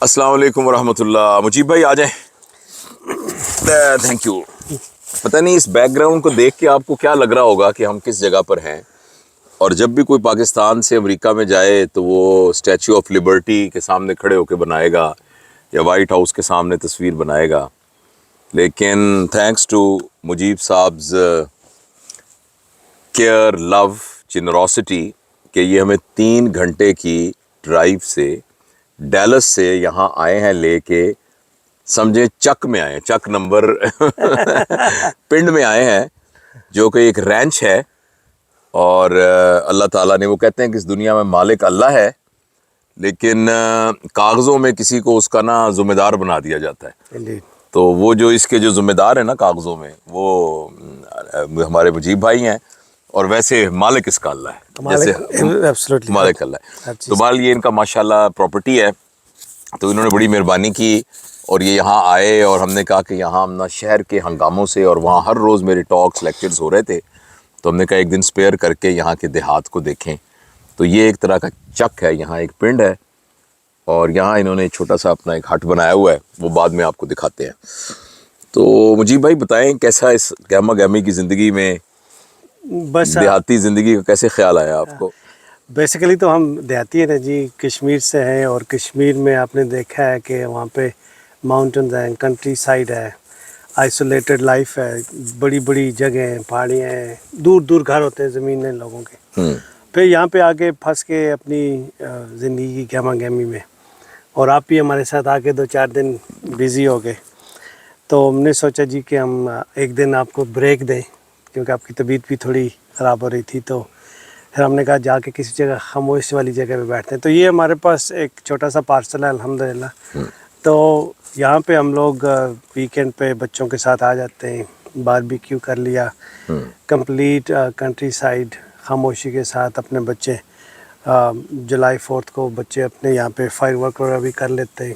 السلام علیکم ورحمۃ اللہ. مجیب بھائی آ جائیں. Thank you. پتہ نہیں اس بیک گراؤنڈ کو دیکھ کے آپ کو کیا لگ رہا ہوگا کہ ہم کس جگہ پر ہیں. اور جب بھی کوئی پاکستان سے امریکہ میں جائے تو وہ اسٹیچو آف لبرٹی کے سامنے کھڑے ہو کے بنائے گا یا وائٹ ہاؤس کے سامنے تصویر بنائے گا. لیکن تھینکس ٹو مجیب صاحبز کیئر، لو، جنروسٹی کہ یہ ہمیں 3 گھنٹے کی ڈرائیو سے ڈیلس سے یہاں آئے ہیں لے کے. سمجھیں چک میں آئے ہیں، چک نمبر پنڈ میں آئے ہیں جو کہ ایک رینچ ہے. اور اللہ تعالیٰ نے، وہ کہتے ہیں کہ اس دنیا میں مالک اللہ ہے لیکن کاغذوں میں کسی کو اس کا نا ذمہ دار بنا دیا جاتا ہے. تو وہ جو اس کے جو ذمہ دار ہیں نا کاغذوں میں، وہ ہمارے مجیب بھائی ہیں. اور ویسے مالک اس کا اللہ ہے، جیسے مالک اللہ ہے. تو بال یہ ان کا ماشاءاللہ پراپرٹی ہے. تو انہوں نے بڑی مہربانی کی اور یہ یہاں آئے اور ہم نے کہا کہ یہاں ہم نا شہر کے ہنگاموں سے، اور وہاں ہر روز میرے ٹاکس لیکچرز ہو رہے تھے، تو ہم نے کہا ایک دن سپیئر کر کے یہاں کے دیہات کو دیکھیں. تو یہ ایک طرح کا چک ہے، یہاں ایک پنڈ ہے اور یہاں انہوں نے چھوٹا سا اپنا ایک ہٹ بنایا ہوا ہے، وہ بعد میں آپ کو دکھاتے ہیں. تو مجیب بھائی بتائیں کیسا اس گہما گہمی کی زندگی میں بس دیہاتی زندگی کا کیسے خیال آیا آپ کو؟ بیسیکلی تو ہم دیہاتی ہیں جی، کشمیر سے ہیں. اور کشمیر میں آپ نے دیکھا ہے کہ وہاں پہ ماؤنٹنز ہیں، کنٹری سائڈ ہے، آئسولیٹڈ لائف ہے، بڑی بڑی جگہیں ہیں، پہاڑیاں ہیں، دور دور گھر ہوتے ہیں زمینیں لوگوں کے. پھر یہاں پہ آگے پھنس کے اپنی زندگی کی گہما گہمی میں، اور آپ بھی ہمارے ساتھ آگے 2-4 دن بزی ہو گئے. تو ہم نے سوچا جی کہ ہم ایک دن آپ کو بریک دیں، کیونکہ آپ کی طبیعت بھی تھوڑی خراب ہو رہی تھی. تو پھر ہم نے کہا جا کے کسی جگہ خاموش والی جگہ پہ بیٹھتے ہیں. تو یہ ہمارے پاس ایک چھوٹا سا پارسل ہے الحمدللہ. تو یہاں پہ ہم لوگ ویکینڈ پہ بچوں کے ساتھ آ جاتے ہیں، باربیکیو کر لیا، کمپلیٹ کنٹری سائڈ خاموشی کے ساتھ. اپنے بچے جولائی 4 کو بچے اپنے یہاں پہ فائر ورک وغیرہ بھی کر لیتے ہیں.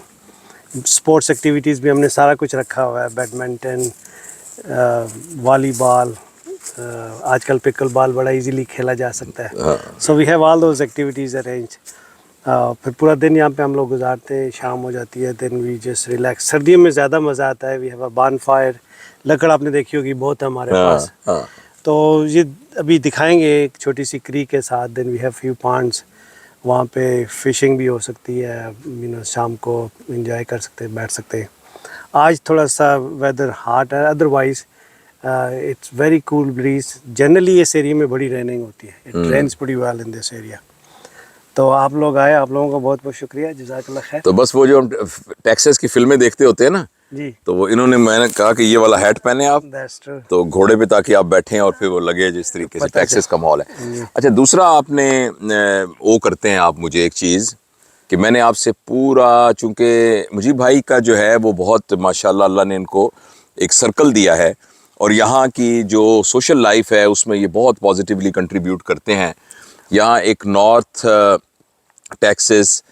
اسپورٹس ایکٹیویٹیز بھی ہم نے سارا کچھ رکھا ہوا ہے، بیڈمنٹن، والی بال، آج کل پکل بال بڑا ایزیلی کھیلا جا سکتا ہے. So we have all those activities arrange. پھر پورا دن یہاں پہ ہم لوگ گزارتے ہیں، شام ہو جاتی ہے، دین وی جسٹ ریلیکس. سردیوں میں زیادہ مزہ آتا ہے. وی ہیو اے بان فائر، لکڑ آپ نے دیکھی ہوگی بہت ہے ہمارے پاس. تو یہ ابھی دکھائیں گے ایک چھوٹی سی کریک کے ساتھ. دین وی ہیو فیو پانڈس، وہاں پہ فشنگ بھی ہو سکتی ہے. شام کو انجوائے کر سکتے ہیں، بیٹھ سکتے ہیں. آج تھوڑا سا ویدر ہاٹ ہے، otherwise it's very cool breeze. Generally اس ایریا میں بڑی ریننگ ہوتی ہے، it rains pretty well in this area. تو آپ لوگ آئے، آپ لوگوں کا بہت بہت شکریہ، جزاک اللہ خیر. تو بس وہ جو ہم ٹیکسس کی فلمیں دیکھتے ہوتے ہیں نا، جی تو وہ انہوں نے، میں نے کہا کہ یہ والا ہیٹ پہنے آپ دیٹس ٹرو. تو گھوڑے پہ تاکہ آپ بیٹھیں اور پھر وہ لگے جس طریقے سے ٹیکسس کا ماحول ہے. اچھا دوسرا آپ نے وہ کرتے ہیں آپ مجھے ایک چیز کہ میں نے آپ سے پورا، چونکہ مجیب بھائی کا جو ہے وہ بہت ماشاءاللہ اللہ نے ان کو ایک سرکل دیا ہے اور یہاں کی جو سوشل لائف ہے اس میں یہ بہت پازیٹیولی کنٹریبیوٹ کرتے ہیں. یہاں ایک نارتھ ٹیکسس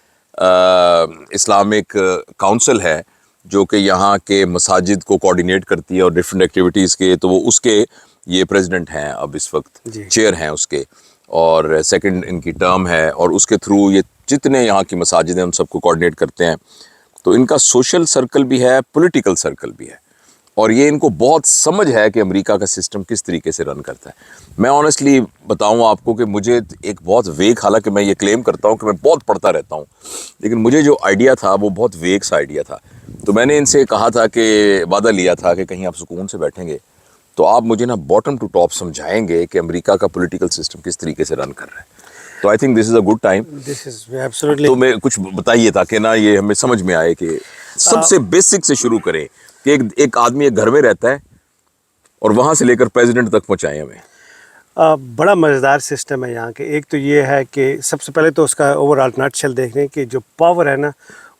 اسلامک کونسل ہے جو کہ یہاں کے مساجد کو کوارڈینیٹ کرتی ہے اور ڈفرینٹ ایکٹیویٹیز کے. تو وہ اس کے یہ پریزیڈنٹ ہیں اب اس وقت، چیئر ہیں اس کے، اور سیکنڈ ان کی ٹرم ہے. اور اس کے تھرو یہ جتنے یہاں کی مساجد ہیں ان سب کو کوارڈینیٹ کرتے ہیں. تو ان کا سوشل سرکل بھی ہے، پولیٹیکل سرکل بھی ہے، اور یہ ان کو بہت سمجھ ہے کہ امریکہ کا سسٹم کس طریقے سے رن کرتا ہے. میں آنیسٹلی بتاؤں آپ کو کہ مجھے ایک بہت ویگ، حالانکہ میں یہ کلیم کرتا ہوں کہ میں بہت پڑھتا رہتا ہوں، لیکن مجھے جو آئیڈیا تھا وہ بہت ویگ سا آئیڈیا تھا. تو میں نے ان سے کہا تھا کہ وعدہ لیا تھا کہ کہیں آپ سکون سے بیٹھیں گے تو آپ مجھے نا باٹم ٹو ٹاپ سمجھائیں گے کہ امریکہ کا پولیٹیکل سسٹم کس طریقے سے رن کر رہا ہے. تو I think this is a good time. تو میں کچھ بتائیے تاکہ نا یہ ہمیں سمجھ میں آئے کہ سب سے بیسک سے شروع کریں کہ ایک آدمی ایک گھر میں رہتا ہے اور وہاں سے لے کر پریزیڈنٹ تک پہنچائیں ہمیں. بڑا مزیدار سسٹم ہے یہاں کے. ایک تو یہ ہے کہ سب سے پہلے تو اس کا اوور آل نٹ شیل دیکھیں کہ جو پاور ہے نا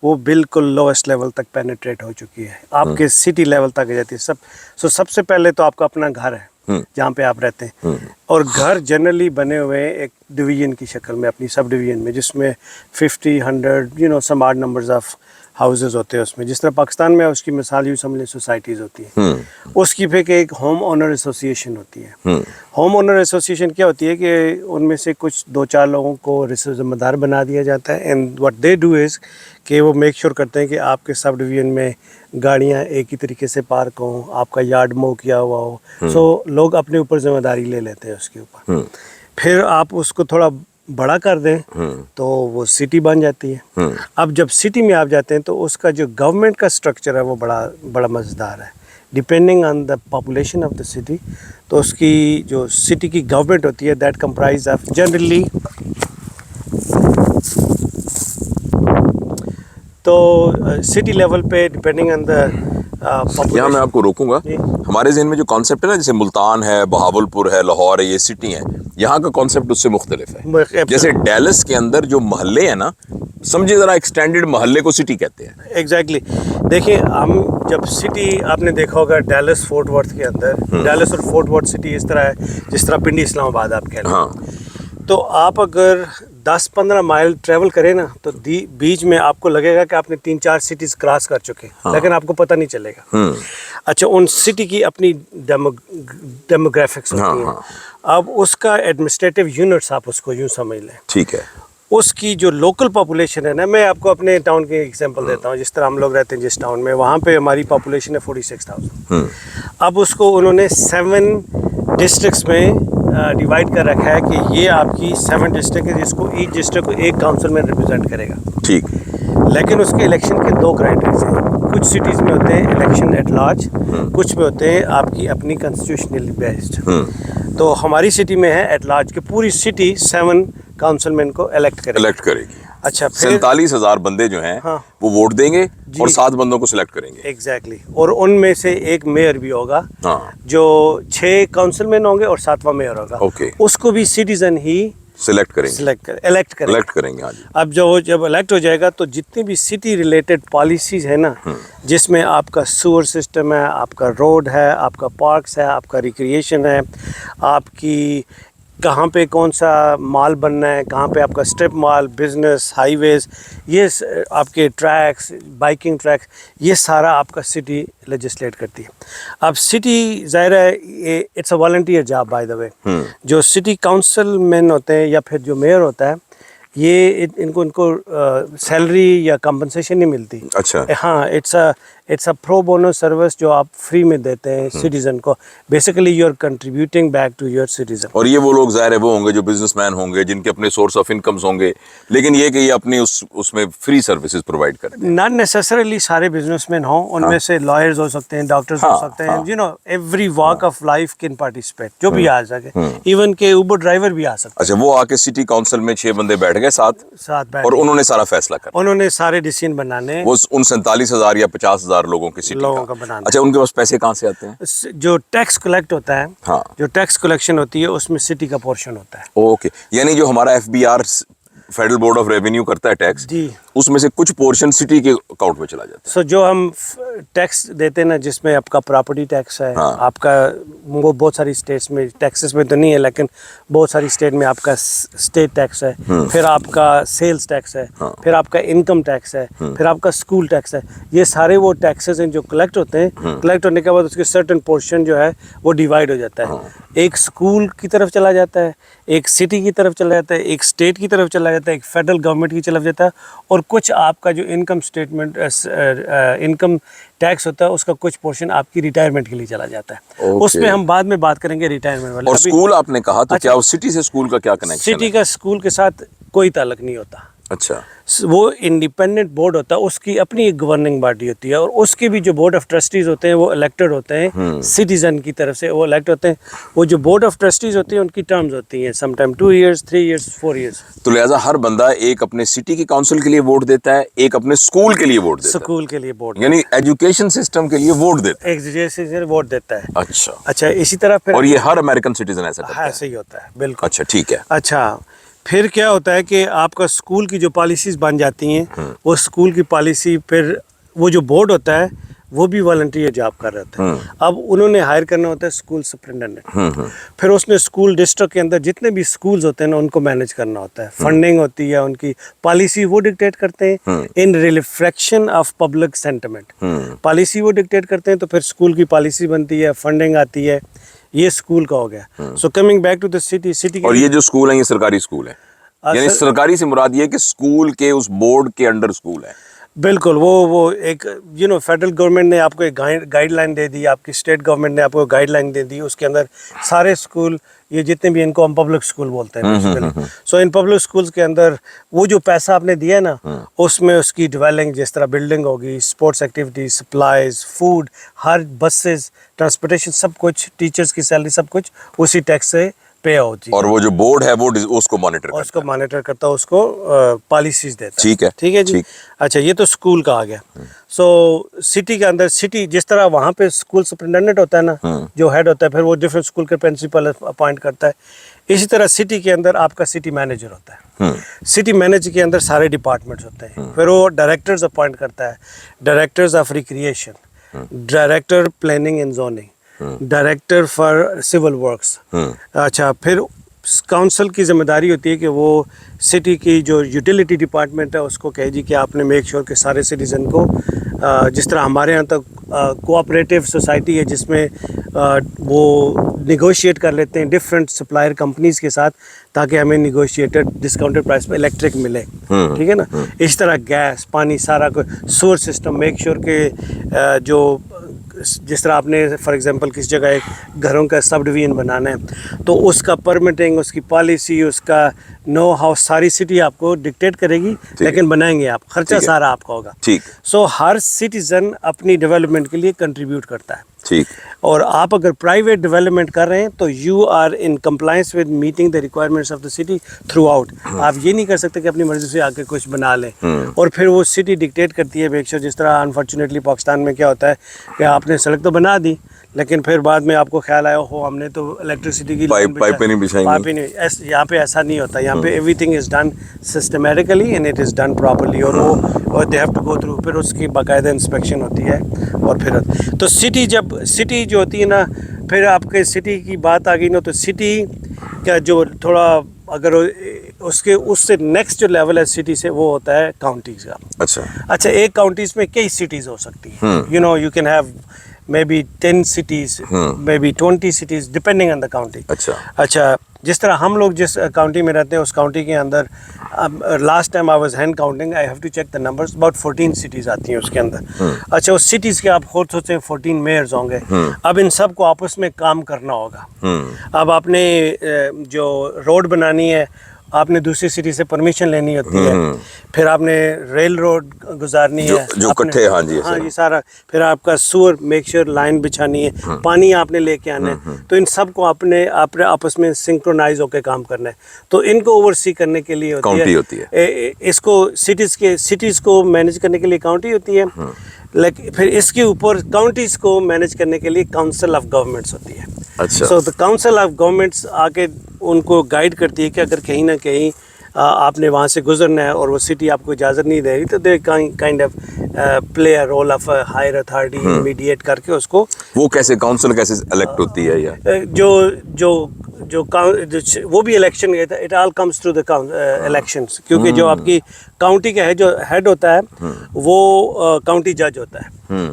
وہ بالکل لوئسٹ لیول تک پینیٹریٹ ہو چکی ہے، آپ کے سٹی لیول تک آ جاتی ہے. سب سے پہلے تو آپ کا اپنا گھر ہے جہاں پہ آپ رہتے ہیں، اور گھر جنرلی بنے ہوئے ہیں ایک ڈویژن کی شکل میں, اپنی سب ڈویژن میں, جس میں 50, 100 some odd numbers of houses ہوتے ہیں اس میں. جس طرح پاکستان میں اس کی مثال یوں سمجھ لیں سوسائٹیز ہوتی ہیں, اس کی پھر ایک ہوم اونر ایسوسیشن ہوتی ہے. ہوم اونر ایسوسیشن کیا ہوتی ہے کہ ان میں سے کچھ 2-4 لوگوں کو ذمہ دار بنا دیا جاتا ہے, and what they do is کہ وہ میک شیور کرتے ہیں کہ آپ کے سب ڈویژن میں گاڑیاں ایک ہی طریقے سے پارک ہوں, آپ کا یارڈ مو کیا ہوا ہو. سو لوگ اپنے اوپر ذمہ داری لے لیتے ہیں اس کے اوپر. پھر آپ اس کو تھوڑا بڑا کر دیں تو وہ سٹی بن جاتی ہے. اب جب سٹی میں آپ جاتے ہیں تو اس کا جو گورنمنٹ کا سٹرکچر ہے وہ بڑا مزیدار ہے, depending on the population of the city. تو اس کی جو سٹی کی گورنمنٹ ہوتی ہے دیٹ کمپرائز آف جنرلی, تو سٹی لیول پہ ڈپینڈنگ آن دا یہاں میں آپ کو روکوں گا. ہمارے ذہن میں جو کانسیپٹ ہے نا, جیسے ملتان ہے, بہاول پور ہے, لاہور ہے, یہ سٹی ہیں, یہاں کا کانسیپٹ اس سے مختلف ہے. جیسے ڈیلس کے اندر جو محلے ہیں نا, سمجھے ذرا ایکسٹینڈڈ محلے کو سٹی کہتے ہیں. ایگزیکٹلی. دیکھیں ہم جب سٹی آپ نے دیکھا ہوگا ڈیلس فورٹ ورتھ کے اندر, ڈیلس اور فورٹ ورتھ سٹی اس طرح ہے جس طرح پنڈی اسلام آباد آپ کہہ لیں. تو آپ اگر 10-15 مائل ٹریول کریں نا تو بیچ میں آپ کو لگے گا کہ آپ نے 3-4 سٹیز کراس کر چکے ہیں, لیکن آپ کو پتہ نہیں چلے گا. اچھا, ان سٹی کی اپنی ڈیموگرافکس ہوتی ہیں. اب اس کا ایڈمنسٹریٹو یونٹس آپ اس کو یوں سمجھ لیں. ٹھیک ہے. اس کی جو لوکل پاپولیشن ہے نا, میں آپ کو اپنے ٹاؤن کی ایگزامپل دیتا ہوں. جس طرح ہم لوگ رہتے ہیں جس ٹاؤن میں, وہاں پہ ہماری پاپولیشن ہے 46,000. اب اس کو انہوں نے 7 ڈسٹرکٹس میں ڈیوائڈ کر رکھا ہے کہ یہ آپ کی 7 ڈسٹرکٹ ہے, جس کو ایچ ڈسٹرکٹ کو ایک کاؤنسل میں ریپرزینٹ کرے گا. ٹھیک. لیکن اس کے الیکشن کے 2 کرائٹریز ہیں. کچھ سٹیز میں ہوتے ہیں الیکشن ایٹ لارج, کچھ میں ہوتے ہیں آپ کی اپنی کنسٹیٹیوشنلی بیسڈ. تو ہماری سٹی میں ہے ایٹ لارج کہ پوری سٹی 7 کاؤنسل مین کو الیکٹ کرے گی. اچھا, 47,000 بندے جو ہیں وہ ووٹ دیں گے اور 7 بندوں کو سلیکٹ کریں گے. ایگزیکٹلی. اور ان میں سے ایک میئر بھی ہوگا جو 6 کاؤنسل مین ہوں گے اور 7واں میئر ہوگا. اس کو بھی سٹیزن ہی الیکٹ کریں گے. اب جب الیکٹ ہو جائے گا تو جتنی بھی سٹی ریلیٹڈ پالیسیز ہیں نا, جس میں آپ کا سور سسٹم ہے, آپ کا روڈ ہے, آپ کا پارکس ہے, آپ کا ریکریشن ہے, آپ کی کہاں پہ کون سا مال بننا ہے, کہاں پہ آپ کا اسٹرپ مال, بزنس, ہائی ویز, یہ آپ کے ٹریکس, بائکنگ ٹریکس, یہ سارا آپ کا سٹی لیجسلیٹ کرتی ہے. اب سٹی ظاہر ہے it's a volunteer job by the way. جو سٹی کاؤنسل مین ہوتے ہیں یا پھر جو میئر ہوتا ہے, یہ ان کو سیلری یا کمپنسیشن نہیں ملتی. اچھا. ہاں, it's a pro bono service جو آپ فری میں دیتے ہیں سٹیزن کو. Basically you are contributing back to your citizen. اور یہ وہ لوگ ظاہر ہے وہ ہوں گے جو بزنس مین ہوں گے, جن کے اپنے سورس آف انکمز ہوں گے, لیکن یہ کہ یہ اپنی اس میں فری سروسز پرووائڈ کرتے ہیں. ناٹ نیسسریلی سارے بزنس مین ہوں, ان میں سے لائرز ہو سکتے ہیں, ڈاکٹرز ہو سکتے ہیں, every walk of life can participate, جو بھی آ سکے. ایون کہ اوبر ڈرائیور بھی آ سکتے ہیں. اچھا, وہ آ کے سٹی کاؤنسل میں 6 بندے بیٹھ گئے ساتھ اور انہوں نے سارا فیصلہ کرنا, انہوں نے سارے ڈیسیژن بنانے, وہ ان 47,000 یا 50,000 لوگوں کی سٹی کا بنانا. اچھا, ان کے پاس پیسے کہاں سے آتے ہیں؟ جو ٹیکس کلیکٹ ہوتا ہے, جو ٹیکس کلیکشن ہوتی ہے اس میں سٹی کا پورشن ہوتا ہے. اوکے, یعنی جو ہمارا FBR federal board of revenue کرتا ہے ٹیکس, اس میں سے کچھ پورشن سٹی کے اکاؤنٹ میں چلا جاتا ہے. جو ہم ٹیکس دیتے ہیں نا, جس میں آپ کا پراپرٹی ٹیکس ہے, آپ کا وہ بہت ساری اسٹیٹس میں, ٹیکسز میں تو نہیں ہے لیکن بہت ساری اسٹیٹ میں آپ کا اسٹیٹ ٹیکس ہے, پھر آپ کا سیلز ٹیکس ہے, پھر آپ کا انکم ٹیکس ہے, پھر آپ کا اسکول ٹیکس ہے. یہ سارے وہ ٹیکسز ہیں جو کلیکٹ ہوتے ہیں. کلیکٹ ہونے کے بعد اس کے سرٹن پورشن جو ہے وہ ڈیوائڈ ہو جاتا ہے. ایک اسکول کی طرف چلا جاتا ہے, ایک سٹی کی طرف چلا جاتا ہے, ایک اسٹیٹ کی طرف چلا جاتا ہے, ایک فیڈرل گورنمنٹ کی طرف جاتا ہے, اور کچھ آپ کا جو انکم اسٹیٹمنٹ انکم ٹیکس ہوتا ہے اس کا کچھ پورشن آپ کی ریٹائرمنٹ کے لیے چلا جاتا ہے. اس میں ہم بعد میں بات کریں گے ریٹائرمنٹ والے. اور اسکول آپ نے کہا تو کیا سٹی سے اسکول کا کیا کنیکشن ہے؟ سٹی کا اسکول کے ساتھ کوئی تعلق نہیں ہوتا. اچھا, وہ انڈیپینڈنٹ بورڈ ہوتا ہے, اس کی اپنی ایک گورننگ باڈی ہوتی ہے, اور اس کے بھی جو بورڈ آف ٹرسٹیز ہوتے ہیں وہ الیکٹڈ ہوتے ہیں سٹیزن کی طرف سے, وہ الیکٹ ہوتے ہیں. وہ جو بورڈ آف ٹرسٹیز ہوتی ہیں ان کی ٹرمز ہوتی ہیں, some time 2 years, 3 years, 4 years. تو لہٰذا ہر بندہ ایک اپنے سٹی کی کاؤنسل کے لیے ووٹ دیتا ہے, ایک اپنے اسکول کے لیے ووٹ دیتا ہے, اسکول کے لیے ووٹ, یعنی ایجوکیشن سسٹم کے لیے ووٹ دیتا ہے. ایجوکیشن ووٹ دیتا ہے. اچھا, اسی طرح پھر, اور یہ ہر امریکن سٹیزن ایسا کرتا ہے؟ ایسا ہی ہوتا ہے, بالکل. اچھا, ٹھیک ہے. اچھا, پھر کیا ہوتا ہے کہ آپ کا اسکول کی جو پالیسیز بن جاتی ہیں, وہ اسکول کی پالیسی پھر وہ جو بورڈ ہوتا ہے وہ بھی والنٹیئر جاب کر رہے تھے. اب انہوں نے ہائر کرنا ہوتا ہے اسکول سپرنٹینڈنٹ, پھر اس نے اسکول ڈسٹرکٹ کے اندر جتنے بھی اسکولز ہوتے ہیں نا ان کو مینیج کرنا ہوتا ہے. فنڈنگ ہوتی ہے, ان کی پالیسی وہ ڈکٹیٹ کرتے ہیں in reflection of public sentiment. Policy وہ ڈکٹیٹ کرتے ہیں تو پھر اسکول کی پالیسی بنتی ہے, فنڈنگ آتی ہے. یہ اسکول کا ہو گیا. So coming back to the city. اور یہ جو اسکول ہیں یہ سرکاری اسکول ہیں, یعنی سرکاری سے مراد یہ کہ اسکول کے اس بورڈ کے انڈر اسکول ہے. بالکل, وہ ایک فیڈرل گورنمنٹ نے آپ کو ایک گائیڈ لائن دے دی, آپ کی اسٹیٹ گورنمنٹ نے آپ کو گائیڈ لائن دے دی, اس کے اندر سارے اسکول یہ جتنے بھی ان کو ہم پبلک اسکول بولتے ہیں. سو ان پبلک اسکولس کے اندر وہ جو پیسہ آپ نے دیا نا اس میں اس کی ڈیولپنگ, جس طرح بلڈنگ ہوگی, اسپورٹس ایکٹیویٹی, سپلائز, فوڈ, ہر بسز, ٹرانسپورٹیشن, سب کچھ, ٹیچرس کی سیلری, سب کچھ اسی ٹیکس سے پے ہوتی ہے. اور وہ جو بورڈ ہے وہ اس کو مانیٹر کرتا ہے, اس کو مانیٹر کرتا ہے, اس کو پالیسیز دیتا ہے. ٹھیک ہے جی. اچھا, یہ تو اسکول کا آ گیا. سو سٹی کے اندر, سٹی جس طرح وہاں پہ اسکول سپرنٹینڈنٹ ہوتا ہے نا, جو ہیڈ ہوتا ہے, پھر وہ ڈفرینٹ اسکول کے پرنسپل اپوائنٹ کرتا ہے. اسی طرح سٹی کے اندر آپ کا سٹی مینیجر ہوتا ہے. سٹی مینیجر کے اندر سارے ڈپارٹمنٹس ہوتے ہیں. پھر وہ ڈائریکٹرز اپوائنٹ کرتا ہے, directors of recreation, director planning and zoning, director for civil works. اچھا, پھر کونسل کی ذمہ داری ہوتی ہے کہ وہ سٹی کی جو یوٹیلیٹی ڈپارٹمنٹ ہے اس کو کہے جی کہ آپ نے میک شور کہ سارے سٹیزن کو, جس طرح ہمارے یہاں تک کوآپریٹیو سوسائٹی ہے جس میں وہ نیگوشیٹ کر لیتے ہیں ڈفرینٹ سپلائر کمپنیز کے ساتھ تاکہ ہمیں نیگوشیٹڈ ڈسکاؤنٹڈ پرائس پہ الیکٹرک ملے. ٹھیک ہے نا. اسی طرح گیس, پانی, سارا سور سسٹم, میک شور کہ جو جس طرح آپ نے فار ایگزامپل کسی جگہ ایک گھروں کا سب ڈویژن بنانا ہے تو اس کا پرمٹنگ, اس کی پالیسی, اس کا نو ہاؤ, ساری سٹی آپ کو ڈکٹیٹ کرے گی, لیکن بنائیں گے آپ, خرچہ سارا آپ کا ہوگا. سو ہر سٹیزن اپنی ڈیولپمنٹ کے لیے کنٹریبیوٹ کرتا ہے. اور آپ اگر پرائیویٹ ڈیولپمنٹ کر رہے ہیں تو you are in compliance with meeting the requirements of the city throughout. آپ یہ نہیں کر سکتے کہ اپنی مرضی سے آ کے کچھ بنا لیں اور پھر وہ سٹی ڈکٹیٹ کرتی ہے بیک شور. جس طرح انفارچونیٹلی پاکستان میں کیا ہوتا ہے کہ آپ نے سڑک تو بنا دی لیکن پھر بعد میں آپ کو خیال آیا ہو ہم نے تو الیکٹریسٹی کی پائپیں نہیں بچھائیں گے. یہاں پہ ایسا نہیں ہوتا. یہاں پہ everything is done systematically and it is done properly, اور وہ they have to go through, پھر اس کی باقاعدہ انسپیکشن ہوتی ہے. اور پھر تو سٹی جو ہوتی ہے نا, پھر آپ کے سٹی کی بات آ گئی نا, تو سٹی کا جو تھوڑا اگر اس سے نیکسٹ جو لیول ہے سٹی سے وہ ہوتا ہے کاؤنٹیز کا. اچھا, ایک کاؤنٹیز میں کئی سٹیز ہو سکتی ہیں. You can have maybe 10 cities, maybe 20 cities depending on the county. اچھا, جس طرح ہم لوگ جس کاؤنٹی میں رہتے ہیں اس کاؤنٹی کے اندر last time I was hand counting, I have to check the numbers, about 14 cities آتی ہیں اس کے اندر. اچھا, اس سٹیز کے آپ خود سوچیں 14 میئرز ہوں گے. اب ان سب کو آپس میں کام کرنا ہوگا. اب آپ نے جو روڈ بنانی ہے آپ نے دوسری سٹی سے پرمیشن لینی ہوتی ہے, پھر آپ نے ریل روڈ گزارنی ہے جو کٹھے, ہاں جی سارا, پھر آپ کا سور میک شور لائن بچھانی ہے, پانی آپ نے لے کے آنا ہے. تو ان سب کو آپ نے آپس میں سنکرونائز ہو کے کام کرنا ہے. تو ان کو اوور سی کرنے کے لیے ہوتی ہے. اس کو سٹیز کو مینیج کرنے کے لیے کاؤنٹی ہوتی ہے, لیکن پھر اس کے اوپر کاؤنٹیز کو مینیج کرنے کے لیے کاؤنسل آف گورنمنٹس ہوتی ہے. سو دا کاؤنسل آف گورنمنٹس آ کے ان کو گائیڈ کرتی ہے کہ اگر کہیں نہ کہیں آپ نے وہاں سے گزرنا ہے اور وہ سٹی آپ کو اجازت نہیں دے رہی تو they kind of play a role of higher authority, mediate کر کے اس کو. وہ کیسے کاؤنسل کیسے الیکٹ ہوتی ہے یا جو وہ بھی الیکشن گیا تھا, it all comes through the elections, کیونکہ جو آپ کی کاؤنٹی کا جو ہیڈ ہوتا ہے وہ کاؤنٹی جج ہوتا ہے,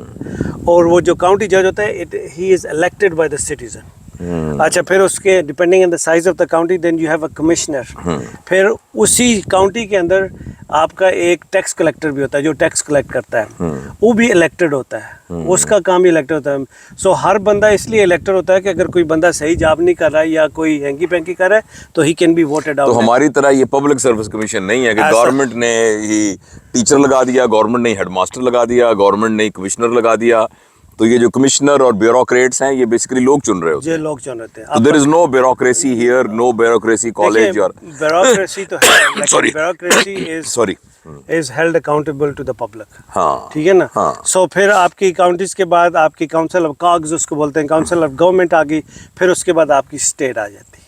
اور وہ جو کاؤنٹی جج ہوتا ہے he is elected by the citizen. اچھا, پھر اس کے depending on the size of the county then you have a commissioner. پھر اسی کاؤنٹی کے اندر آپ کا ایک ٹیکس کلیکٹر بھی ہوتا ہے جو ٹیکس کلیکٹ کرتا ہے, وہ بھی الیکٹڈ ہوتا ہے, اس کا کام بھی الیکٹڈ ہوتا ہے. سو ہر بندہ اس لیے الیکٹڈ ہوتا ہے کہ اگر کوئی بندہ صحیح جاب نہیں کر رہا ہے یا کوئی ہینکی پینکی کر رہا ہے تو he can be voted out. تو ہماری طرح یہ پبلک سروس کمیشن نہیں ہے کہ گورنمنٹ نے ہی ٹیچر لگا دیا, گورنمنٹ نے ہیڈ ماسٹر لگا دیا, گورنمنٹ نے کمشنر لگا دیا. تو یہ جو کمشنر اور بیوروکریٹس ہیں یہ بیسیکلی لوگ چن رہے ہوتے ہیں. یہ لوگ چن رہے ہیں. So there is no bureaucracy here, no bureaucracy college or bureaucracy تو ہے, لیکن bureaucracy is held accountable to the public. ٹھیک ہے نا. سو پھر آپ کی کاؤنٹیز کے بعد آپ کی کاؤنسل آف کاگز اس کو بولتے ہیں, کاؤنسل آف گورنمنٹ آ گئی, پھر اس کے بعد آپ کی اسٹیٹ آ جاتی ہے.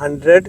100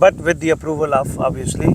but with the approval of obviously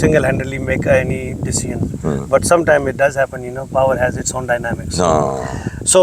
single handedly make any decision, but sometime it does happen, you know, power has its own dynamics। so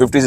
50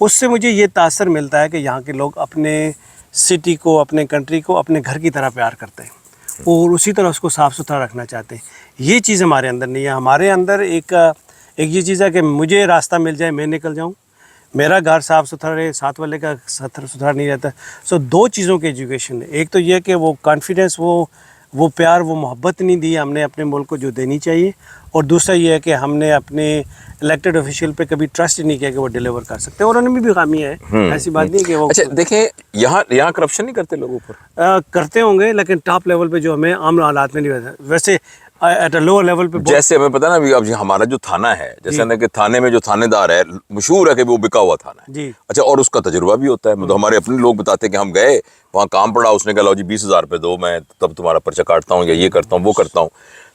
اس سے مجھے یہ تاثر ملتا ہے کہ یہاں کے لوگ اپنے سٹی کو، اپنے کنٹری کو اپنے گھر کی طرح پیار کرتے ہیں اور اسی طرح اس کو صاف ستھرا رکھنا چاہتے ہیں. یہ چیز ہمارے اندر نہیں ہے. ہمارے اندر ایک یہ چیز ہے کہ مجھے راستہ مل جائے میں نکل جاؤں، میرا گھر صاف ستھرا رہے، ساتھ والے کا ستھرا نہیں رہتا. سو دو چیزوں کی ایجوکیشن ہے. ایک تو یہ کہ وہ کانفیڈنس، وہ پیار، وہ محبت نہیں دی ہم نے اپنے ملک کو جو دینی چاہیے، اور دوسرا یہ ہے کہ ہم نے اپنے الیکٹڈ آفیشیل پہ کبھی ٹرسٹ نہیں کیا کہ وہ ڈیلیور کر سکتے ہیں، اور انہوں نے بھی خامیاں ہیں. ایسی بات نہیں ہے کہ وہ اچھا دیکھیں یہاں کرپشن نہیں کرتے لوگوں پر؟ کرتے ہوں گے، لیکن ٹاپ لیول پہ جو ہمیں عام حالات میں نہیں ہوتا. ویسے ایٹ اے لوور لیول پہ جیسے ہمیں پتا نا ابھی اب ہمارا جو تھانہ ہے، جیسے نا کہ تھانے میں جو تھانے دار ہے مشہور ہے کہ وہ بکا ہوا تھانہ ہے. جی اچھا، اور اس کا تجربہ بھی ہوتا ہے. مطلب ہمارے اپنے لوگ بتاتے ہیں کہ ہم گئے وہاں کام پڑا، اس نے کہا لو جی 20,000 روپے دو، میں تب تمہارا پرچہ کاٹتا ہوں یا یہ کرتا ہوں وہ کرتا ہوں.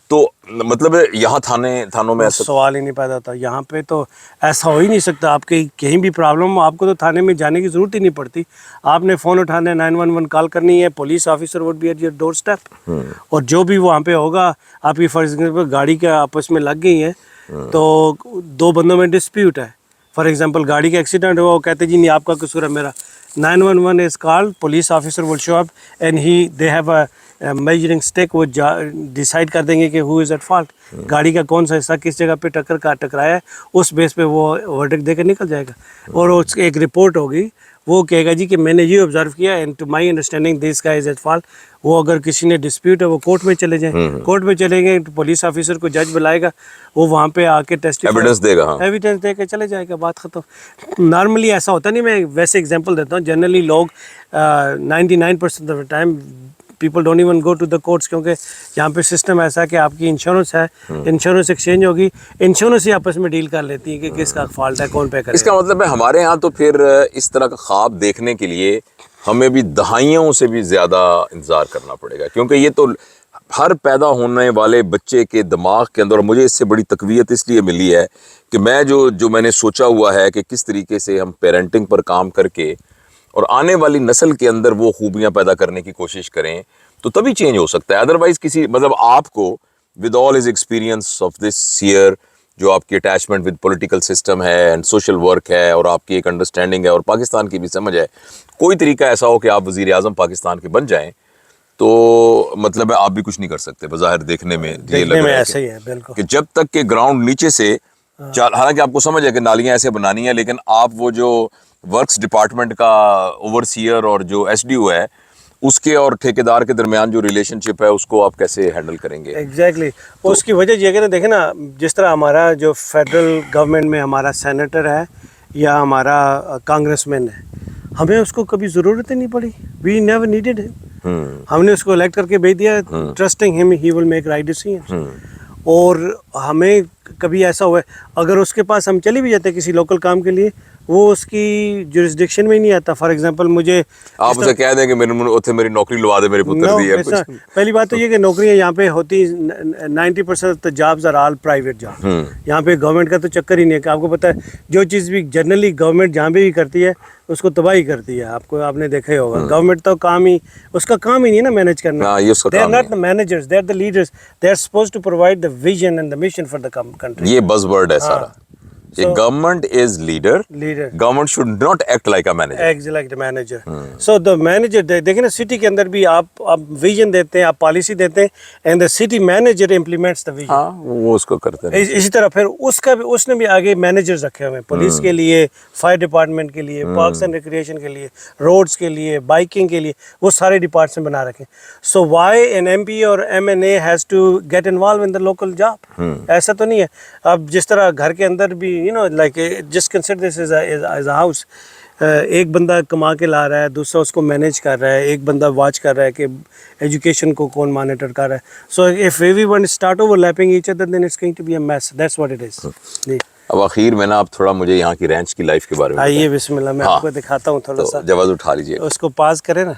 تو مطلب یہاں تھانوں میں ایسا سوال ہی نہیں پیدا ہوتا. یہاں پہ تو ایسا ہو ہی نہیں سکتا. آپ کے کہیں بھی پرابلم ہو، آپ کو تو تھانے میں جانے کی ضرورت ہی نہیں پڑتی. آپ نے فون اٹھانا ہے، 911 کال کرنی ہے، police officer would be at your doorstep. اور جو بھی وہاں پہ ہوگا، آپ کی فرض گاڑی کے آپس میں لگ گئی ہیں تو دو بندوں میں ڈسپیوٹ ہے. فار ایگزامپل گاڑی کا ایکسیڈنٹ ہوا، وہ کہتے جی نہیں آپ کا قصور ہے میرا. 911 is called, police officer will show up and they have a measuring stack. وہ ڈیسائیڈ کر دیں گے کہ ہو از ایٹ فالٹ، گاڑی کا کون سا حصہ کس جگہ پہ ٹکرایا ہے. اس بیس پہ وہ ورڈکٹ دے کر نکل جائے گا، اور اس ایک رپورٹ ہوگی. وہ کہے گا جی کہ میں نے یہ آبزرو کیا and to my understanding this guy is at fault. وہ اگر کسی نے ڈسپیوٹ ہے وہ کورٹ میں چلے جائیں، کورٹ میں چلیں گے، پولیس آفیسر کو جج بلائے گا، وہ وہاں پہ آ کے ایویڈنس دے گا، ایویڈنس دے کے چلے جائے گا، بات ختم. نارملی ایسا ہوتا نہیں. میں ویسے اگزامپل دیتا ہوں. جنرلی لوگ 99% of the time people don't even go to the courts, کیونکہ یہاں پہ سسٹم ایسا ہے کہ آپ کی انشورنس ہے، انشورنس ایکسچینج ہوگی، انشورنس ہی آپس میں ڈیل کر لیتی ہے کہ کس کا فالٹ ہے، کون پے کرے. اس کا مطلب ہے ہمارے ہاں تو پھر اس طرح کا خواب دیکھنے کے لیے ہمیں بھی دہائیوں سے بھی زیادہ انتظار کرنا پڑے گا، کیونکہ یہ تو ہر پیدا ہونے والے بچے کے دماغ کے اندر. اور مجھے اس سے بڑی تقویت اس لیے ملی ہے کہ میں جو میں نے سوچا ہوا ہے کہ کس طریقے سے ہم پیرنٹنگ پر کام کر کے اور آنے والی نسل کے اندر وہ خوبیاں پیدا کرنے کی کوشش کریں تو تبھی چینج ہو سکتا ہے. ادروائز کسی مطلب آپ کو with all his experience of this year, جو آپ کی اٹیچمنٹ ود پولیٹیکل سسٹم ہے اینڈ سوشل ورک ہے، اور آپ کی ایک انڈرسٹینڈنگ ہے اور پاکستان کی بھی سمجھ ہے، کوئی طریقہ ایسا ہو کہ آپ وزیر اعظم پاکستان کے بن جائیں تو مطلب ہے آپ بھی کچھ نہیں کر سکتے. بظاہر دیکھنے میں یہ لگ رہا ہے ایسا ہی ہے بالکل کہ جب تک کہ گراؤنڈ نیچے سے حالانکہ آپ کو سمجھ ہے کہ نالیاں ایسے بنانی ہیں، لیکن آپ وہ جو ورکس ڈپارٹمنٹ کا اوور سیئر اور جو ایس ڈی او ہے اس کے اور ٹھیکیدار کے درمیان جو ریلیشن شپ ہے اس کو آپ کیسے ہینڈل کریں گے؟ ایگزیکٹلی. اس کی وجہ یہ ہے کہ دیکھیں نا، جس طرح ہمارا جو فیڈرل گورنمنٹ میں ہمارا سینیٹر ہے یا ہمارا کانگریس مین ہے، ہمیں اس کو کبھی ضرورت ہی نہیں پڑی. وی نیور نیڈیڈ ہم. ہم نے اس کو الیکٹ کر کے بھیج دیا، ٹرسٹنگ ہم ہی ول میک رائٹ ڈیسیژن. اور ہمیں کبھی ایسا ہوا ہے اگر اس کے پاس ہم چلے بھی جاتے ہیں کسی لوکل کام کے لیے، وہ اس کی جورسڈکشن میں ہی نہیں آتا. فار ایگزامپل مجھے آپ اسے کہہ دیں کہ میری نوکری لوا دے میرے پتر دی ہے. پہلی بات تو یہ کہ نوکریاں یہاں پہ ہوتی 90% jobs are all private job. یہاں پہ گورنمنٹ کا تو چکر ہی نہیں ہے. کہ آپ کو پتہ ہے جو چیز بھی جنرلی گورنمنٹ جہاں پہ بھی کرتی ہے اس کو تباہی کرتی ہے. آپ نے دیکھا ہی ہوگا. گورنمنٹ تو اس کا کام ہی نہیں ہے نا مینیج کرنا. They are not the managers, they are the leaders. They are supposed to provide the vision and the mission for the country. یہ بز ورڈ ہے سارا. Government is leader. Government should not act like a manager. Act like the manager. So the manager, دیکھیں نا city کے اندر بھی آپ vision دیتے ہیں، آپ پالیسی دیتے ہیں and the city manager implements the vision. ہاں وہ اس کو کرتے ہیں. اسی طرح پھر اس نے بھی آگے مینیجرز رکھے ہوئے ہیں، پولیس کے لیے، فائر ڈپارٹمنٹ کے لیے، پارکس اینڈ ریکریشن کے لیے، روڈز کے لیے، بائکنگ کے لیے، وہ سارے ڈپارٹمنٹ بنا رکھے ہیں. So why N M P اور M N A has to get involve in the local job? ایسا تو نہیں ہے. اب جس طرح گھر کے اندر بھی like just consider this as a house. ایک بندہ کما کے لا رہا ہے، دوسرا اس کو مینیج کر رہا ہے، ایک بندہ واچ کر رہا ہے کہ ایجوکیشن کو کون مانیٹر کر رہا ہے. سو if everyone start overlapping each other then it's going to be a mess. That's what it is. جی اب آخر میں نا آپ تھوڑا مجھے یہاں کی رینچ کی لائف کے بارے میں آئیے بسم اللہ میں آپ کو دکھاتا ہوں تھوڑا سا. جواز اٹھا لیجیے. اس کو پاز کریں نا.